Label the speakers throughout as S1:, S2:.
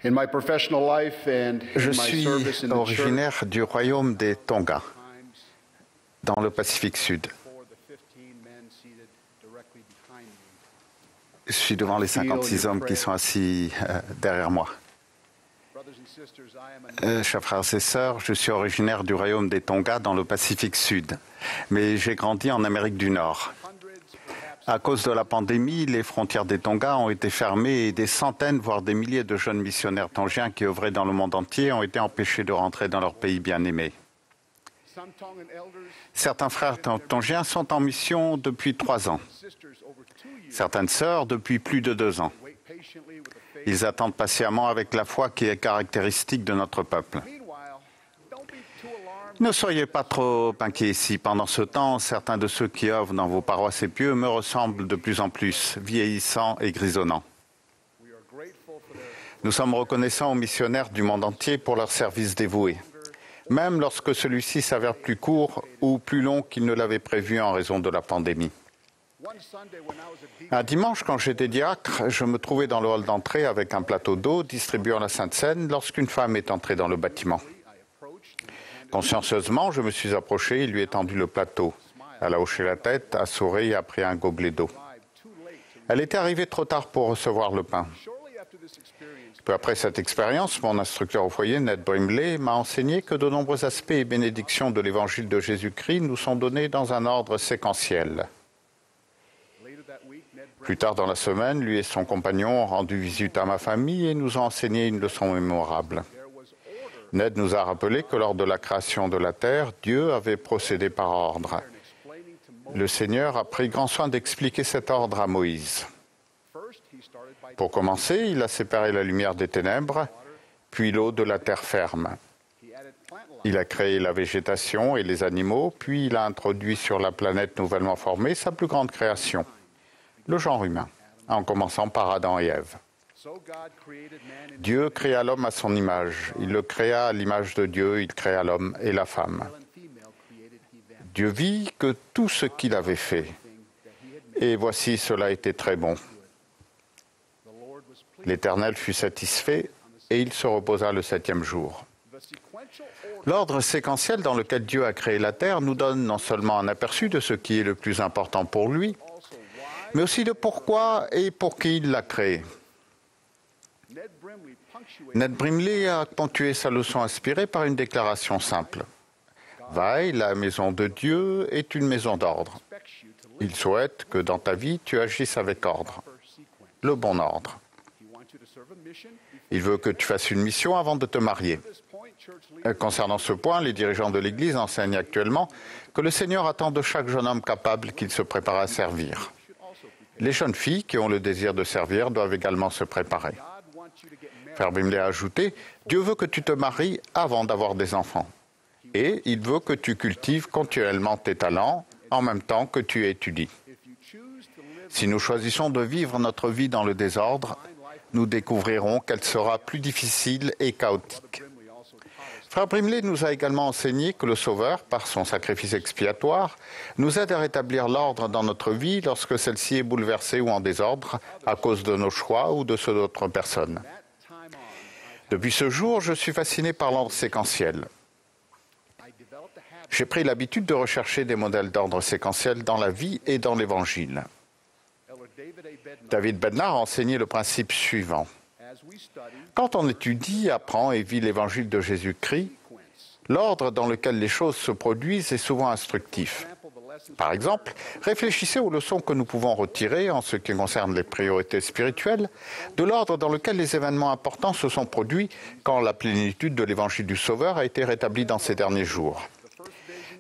S1: In my professional life and
S2: Je
S1: in my
S2: suis
S1: service in the church,
S2: originaire du royaume des Tonga, dans le Pacifique Sud.
S1: for the 15 men seated directly behind me.
S2: Je suis devant les 56 hommes qui sont assis derrière moi.
S1: Brothers and sisters, I am a
S2: Chers frères et sœurs, je suis originaire du royaume des Tonga, dans le Pacifique Sud, mais j'ai grandi en Amérique du Nord. À cause de la pandémie, les frontières des Tonga ont été fermées et des centaines, voire des milliers de jeunes missionnaires tongiens qui œuvraient dans le monde entier ont été empêchés de rentrer dans leur pays bien-aimé.
S1: some Tongan elders,
S2: Certains frères tongiens sont en mission depuis 3 ans,
S1: sisters over 2 years
S2: certaines sœurs depuis plus de 2 ans.
S1: wait patiently with a faith.
S2: Ils attendent patiemment avec la foi qui est caractéristique de notre peuple.
S1: Meanwhile, don't be too alarmed.
S2: Ne soyez pas trop inquiets si pendant ce temps, certains de ceux qui œuvrent dans vos paroisses et pieux me ressemblent de plus en plus, vieillissants et grisonnants.
S1: We are grateful for their
S2: Nous sommes reconnaissants aux missionnaires du monde entier pour leur service dévoué, même lorsque celui-ci s'avère plus court ou plus long qu'il ne l'avait prévu en raison de la pandémie.
S1: one Sunday when I was a deacon,
S2: Un dimanche, quand j'étais diacre, je me trouvais dans le hall d'entrée avec un plateau d'eau distribuant la Sainte Seine lorsqu'une femme est entrée dans le bâtiment.
S1: I approached and
S2: Consciencieusement, je me suis approché et lui ai tendu le plateau. Elle a hoché la tête, a souri et a pris un gobelet d'eau.
S1: arrived too late to
S2: Elle était arrivée trop tard pour recevoir le pain.
S1: shortly after this experience.
S2: Peu après cette expérience, mon instructeur au foyer, Ned Brimley, m'a enseigné que de nombreux aspects et bénédictions de l'évangile de Jésus-Christ nous sont donnés dans un ordre séquentiel.
S1: Later that week, Ned
S2: Plus tard dans la semaine, lui et son compagnon ont rendu visite à ma famille et nous ont enseigné une leçon mémorable.
S1: there was order
S2: Ned nous a rappelé que lors de la création de la terre, Dieu avait procédé par ordre.
S1: in explaining to Moses.
S2: Le Seigneur a pris grand soin d'expliquer cet ordre à Moïse.
S1: First, he started by
S2: Pour commencer, il a séparé la lumière des ténèbres, puis l'eau de la terre ferme.
S1: he added plant life.
S2: Il a créé la végétation et les animaux, puis il a introduit sur la planète nouvellement formée sa plus grande création, le genre humain, en commençant par Adam et Ève.
S1: So God created man in
S2: Dieu créa l'homme à son image. Il le créa à l'image de Dieu, il créa l'homme et la femme.
S1: male and female created he them.
S2: Dieu vit que tout ce qu'il avait fait,
S1: Thing that he had made.
S2: et voici cela était très bon.
S1: The Lord was pleased.
S2: L'Éternel fut satisfait, et il se reposa le 7e jour.
S1: The sequential order
S2: L'ordre séquentiel dans lequel Dieu a créé la terre nous donne non seulement un aperçu de ce qui est le plus important pour lui,
S1: also why
S2: mais aussi de pourquoi et pour qui il l'a créé.
S1: Ned Brimley punctuated
S2: Ned Brimley a ponctué sa leçon inspirée par une déclaration simple. Vaille, la maison de Dieu, est une maison d'ordre.
S1: expects you to live
S2: Il souhaite que dans ta vie, tu agisses avec ordre,
S1: per sequence.
S2: le bon ordre.
S1: He wants you to serve a mission.
S2: Il veut que tu fasses une mission avant de te marier.
S1: At this point, church leaders
S2: Concernant ce point, les dirigeants de l'Église enseignent actuellement que le Seigneur attend de chaque jeune homme capable qu'il se prépare à servir.
S1: should also prepare.
S2: Les jeunes filles qui ont le désir de servir doivent également se préparer.
S1: God wants you to get married.
S2: Frère Brimley a ajouté, Dieu veut que tu te maries avant d'avoir des enfants. Et il veut que tu cultives continuellement tes talents en même temps que tu étudies.
S1: If you choose to live
S2: Si nous choisissons de vivre notre vie dans le désordre, nous découvrirons qu'elle sera plus difficile et chaotique.
S1: Brimley also taught us
S2: Frère Brimley nous a également enseigné que le Sauveur, par son sacrifice expiatoire, nous aide à rétablir l'ordre dans notre vie lorsque celle-ci est bouleversée ou en désordre à cause de nos choix ou de ceux d'autres personnes.
S1: that time on,
S2: Depuis ce jour, je suis fasciné par l'ordre séquentiel.
S1: I developed a habit.
S2: J'ai pris l'habitude de rechercher des modèles d'ordre séquentiel dans la vie et dans l'Évangile.
S1: Elder David A. Bednar,
S2: David Bednar a enseigné le principe suivant.
S1: as we study
S2: Quand on étudie, apprend et vit l'Évangile de Jésus-Christ,
S1: sequence,
S2: l'ordre dans lequel les choses se produisent est souvent instructif.
S1: example, the lessons
S2: Par exemple, réfléchissez aux leçons que nous pouvons retirer en ce qui concerne les priorités spirituelles, de l'ordre dans lequel les événements importants se sont produits quand la plénitude de l'évangile du Sauveur a été rétablie dans ces derniers jours.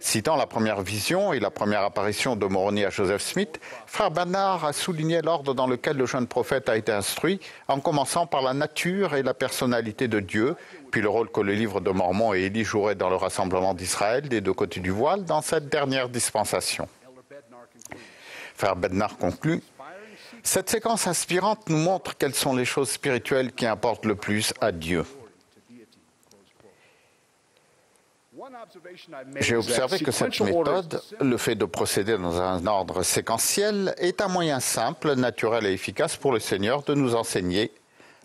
S2: Citant la première vision et la première apparition de Moroni à Joseph Smith, frère Bednar a souligné l'ordre dans lequel le jeune prophète a été instruit, en commençant par la nature et la personnalité de Dieu, puis le rôle que le livre de Mormon et Élie joueraient dans le rassemblement d'Israël des deux côtés du voile dans cette dernière dispensation.
S1: Elder Bednar concluded.
S2: Frère Bednar conclut,
S1: Inspiring sequence
S2: cette séquence inspirante nous montre quelles sont les choses spirituelles qui importent le plus à Dieu.
S1: to deity. Close quote. One observation I've made
S2: J'ai
S1: is that
S2: observé que cette
S1: sequential order is
S2: méthode,
S1: simple.
S2: le fait de procéder dans un ordre séquentiel, est un moyen simple, naturel et efficace pour le Seigneur de nous enseigner,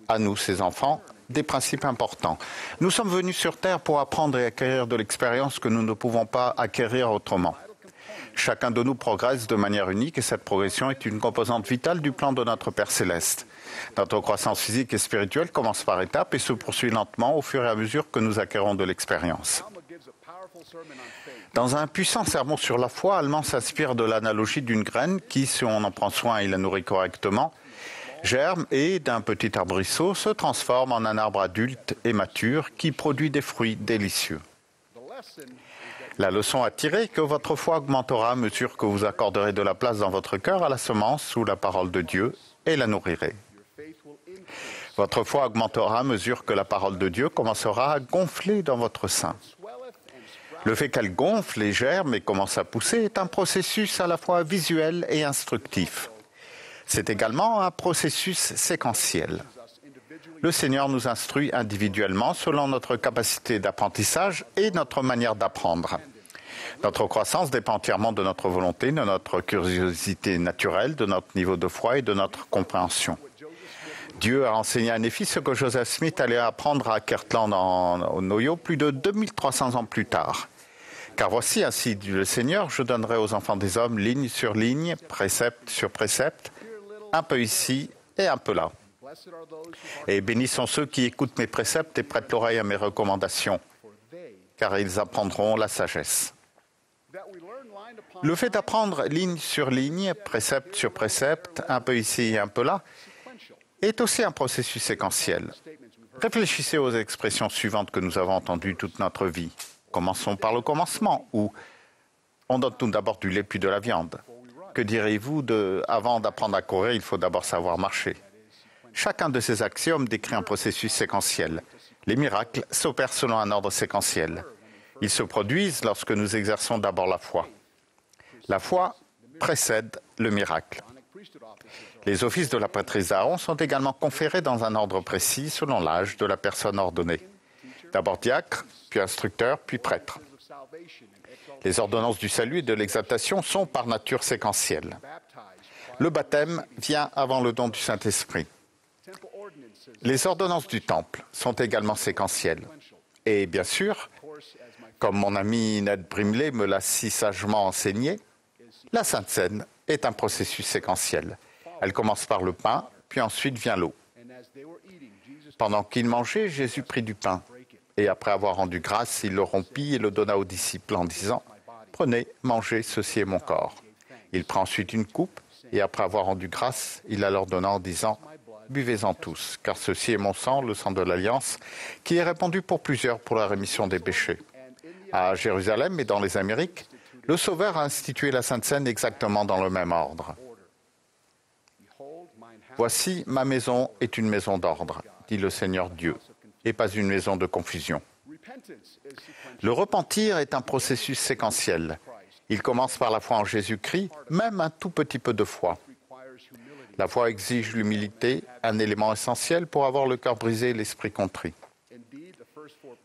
S2: à nous ses enfants, des principes importants. Nous sommes venus sur Terre pour apprendre et acquérir de l'expérience que nous ne pouvons pas acquérir autrement. Chacun de nous progresse de manière unique et cette progression est une composante vitale du plan de notre Père Céleste. Notre croissance physique et spirituelle commence par étapes et se poursuit lentement au fur et à mesure que nous acquérons de l'expérience. Dans un puissant sermon sur la foi, Allemand s'inspire de l'analogie d'une graine qui, si on en prend soin et la nourrit correctement, germe et, d'un petit arbrisseau, se transforme en un arbre adulte et mature qui produit des fruits délicieux. La leçon à tirer est que votre foi augmentera à mesure que vous accorderez de la place dans votre cœur à la semence ou la parole de Dieu et la nourrirez. Votre foi augmentera à mesure que la parole de Dieu commencera à gonfler dans votre sein. Le fait qu'elle gonfle et germe et commence à pousser est un processus à la fois visuel et instructif. C'est également un processus séquentiel. Le Seigneur nous instruit individuellement selon notre capacité d'apprentissage et notre manière d'apprendre. Notre croissance dépend entièrement de notre volonté, de notre curiosité naturelle, de notre niveau de foi et de notre compréhension. Dieu a enseigné à Néphi ce que Joseph Smith allait apprendre à Kirtland en Ohio plus de 2300 ans plus tard. Car voici, ainsi dit le Seigneur, je donnerai aux enfants des hommes ligne sur ligne, précepte sur précepte, un peu ici et un peu là. Et bénis sont ceux qui écoutent mes préceptes et prêtent l'oreille à mes recommandations, car ils apprendront la sagesse. Le fait d'apprendre ligne sur ligne, précepte sur précepte, un peu ici et un peu là, est aussi un processus séquentiel. Réfléchissez aux expressions suivantes que nous avons entendues toute notre vie. Commençons par le commencement, où on donne tout d'abord du lait puis de la viande. Que direz-vous avant d'apprendre à courir, il faut d'abord savoir marcher. Chacun de ces axiomes décrit un processus séquentiel. Les miracles s'opèrent selon un ordre séquentiel. Ils se produisent lorsque nous exerçons d'abord la foi. La foi précède le miracle. Les offices de la prêtrise d'Aaron sont également conférés dans un ordre précis selon l'âge de la personne ordonnée. D'abord diacre, puis instructeur, puis prêtre. Les ordonnances du salut et de l'exaltation sont par nature séquentielles. Le baptême vient avant le don du Saint-Esprit. Les ordonnances du temple sont également séquentielles. Et bien sûr, comme mon ami Ned Brimley me l'a si sagement enseigné, la Sainte Seine est un processus séquentiel. Elle commence par le pain, puis ensuite vient l'eau. Pendant qu'ils mangeaient, Jésus prit du pain. Et après avoir rendu grâce, il le rompit et le donna aux disciples en disant « Prenez, mangez, ceci est mon corps. » Il prend ensuite une coupe, et après avoir rendu grâce, il la leur donna en disant « Buvez-en tous, car ceci est mon sang, le sang de l'Alliance, qui est répandu pour plusieurs pour la rémission des péchés. » À Jérusalem et dans les Amériques, le Sauveur a institué la Sainte Seine exactement dans le même ordre. « Voici, ma maison est une maison d'ordre, dit le Seigneur Dieu, et pas une maison de confusion. » Le repentir est un processus séquentiel. Il commence par la foi en Jésus-Christ, même un tout petit peu de foi. La foi exige l'humilité, un élément essentiel pour avoir le cœur brisé et l'esprit contrit.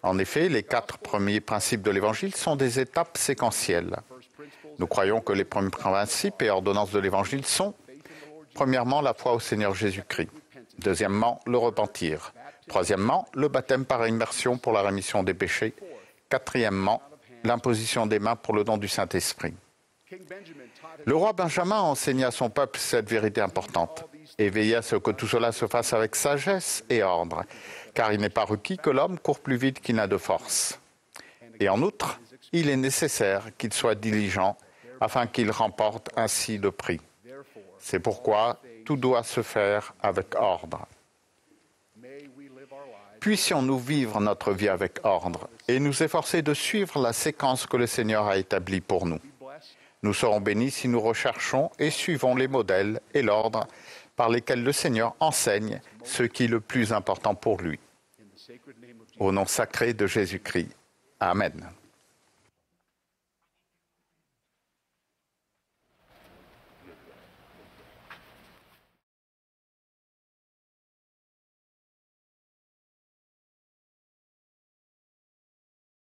S2: En effet, les 4 premiers principes de l'Évangile sont des étapes séquentielles. Nous croyons que les premiers principes et ordonnances de l'Évangile sont, premièrement, la foi au Seigneur Jésus-Christ. Deuxièmement, le repentir. Troisièmement, le baptême par immersion pour la rémission des péchés. Quatrièmement, l'imposition des mains pour le don du Saint-Esprit. Le roi Benjamin enseigna à son peuple cette vérité importante et veilla à ce que tout cela se fasse avec sagesse et ordre, car il n'est pas requis que l'homme court plus vite qu'il n'a de force. Et en outre, il est nécessaire qu'il soit diligent afin qu'il remporte ainsi le prix. C'est pourquoi tout doit se faire avec ordre. Puissions-nous vivre notre vie avec ordre et nous efforcer de suivre la séquence que le Seigneur a établie pour nous. Nous serons bénis si nous recherchons et suivons les modèles et l'ordre par lesquels le Seigneur enseigne ce qui est le plus important pour lui. Au nom sacré de Jésus-Christ. Amen.